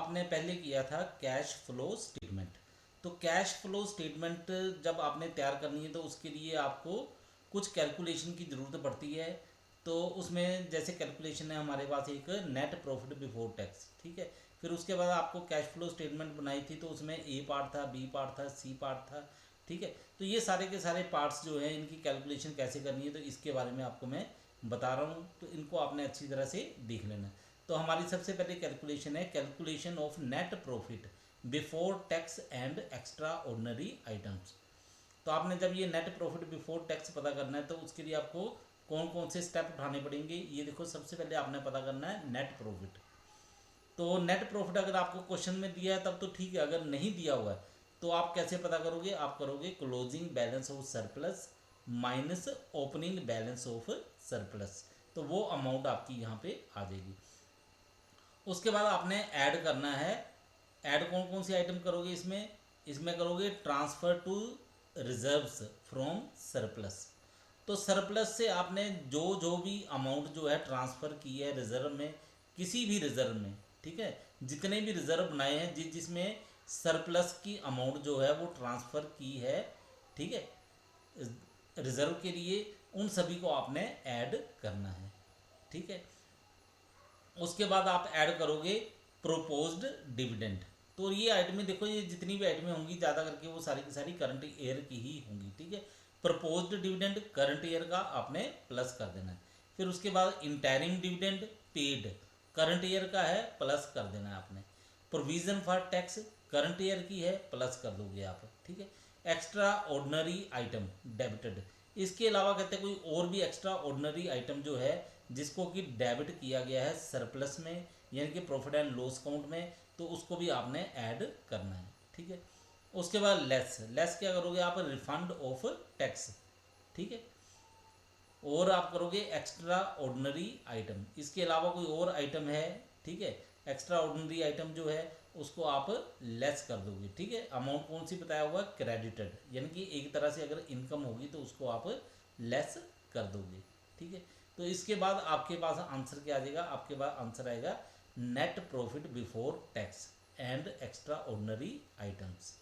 आपने पहले किया था कैश फ्लो स्टेटमेंट। तो कैश फ्लो स्टेटमेंट जब आपने तैयार करनी है तो उसके लिए आपको कुछ कैलकुलेशन की ज़रूरत पड़ती है। तो उसमें जैसे कैलकुलेशन है हमारे पास एक नेट प्रॉफिट बिफोर टैक्स, ठीक है। फिर उसके बाद आपको कैश फ्लो स्टेटमेंट बनाई थी तो उसमें ए पार्ट था, बी पार्ट था, सी पार्ट था, ठीक है। तो ये सारे के सारे पार्ट्स जो हैं इनकी कैलकुलेशन कैसे करनी है तो इसके बारे में आपको मैं बता रहा हूँ, तो इनको आपने अच्छी तरह से देख लेना। तो हमारी सबसे पहले कैलकुलेशन है calculation of net profit before tax and extra ordinary items. तो आपने जब ये नेट प्रॉफिट बिफोर टैक्स पता करना है तो उसके लिए आपको कौन कौन से स्टेप उठाने पड़ेंगे, ये देखो। सबसे पहले आपने पता करना है नेट प्रॉफिट। तो नेट प्रॉफिट अगर आपको क्वेश्चन में दिया है तब तो ठीक है, अगर नहीं दिया हुआ है तो आप कैसे पता करोगे, आप करोगे closing balance of surplus minus opening balance of surplus, तो वो अमाउंट आपकी यहाँ पे आ जाएगी। उसके बाद आपने ऐड करना है। ऐड कौन कौन सी आइटम करोगे इसमें, इसमें करोगे transfer to reserves from surplus. तो सरप्लस से आपने जो जो भी अमाउंट जो है ट्रांसफ़र की है रिजर्व में, किसी भी रिजर्व में, ठीक है, जितने भी रिजर्व बनाए हैं जिसमें सरप्लस की अमाउंट जो है वो ट्रांसफ़र की है, ठीक है, रिजर्व के लिए, उन सभी को आपने ऐड करना है, ठीक है। उसके बाद आप ऐड करोगे प्रोपोज्ड डिविडेंड। तो ये आइटमें देखो, ये जितनी भी आइटमें होंगी ज़्यादा करके वो सारी की सारी करंट ईयर की ही होंगी, ठीक है। प्रपोज्ड डिविडेंड करंट ईयर का आपने प्लस कर देना है। फिर उसके बाद interim dividend paid current year का है, प्लस कर देना है आपने। Provision for tax current year की है, प्लस कर दोगे आप, ठीक है। एक्स्ट्रा ऑर्डनरी आइटम डेबिटेड, इसके अलावा कहते हैं कोई और भी एक्स्ट्रा ऑर्डनरी आइटम जो है जिसको कि डेबिट किया गया है सरप्लस में यानी कि प्रॉफिट एंड लॉस अकाउंट में, तो उसको भी आपने ऐड करना है, ठीक है। उसके बाद लेस, लेस क्या करोगे आप, रिफंड ऑफ टैक्स, ठीक है। और आप करोगे एक्स्ट्रा ऑर्डिनरी आइटम, इसके अलावा कोई और आइटम है, ठीक है, एक्स्ट्रा ऑर्डिनरी आइटम जो है उसको आप लेस कर दोगे, ठीक है। अमाउंट कौन सी बताया हुआ, क्रेडिटेड, यानी कि एक तरह से अगर इनकम होगी तो उसको आप लेस कर दोगे, ठीक है। तो इसके बाद आपके पास आंसर क्या आ जाएगा, आपके पास आंसर आएगा net profit before tax and extra ordinary items.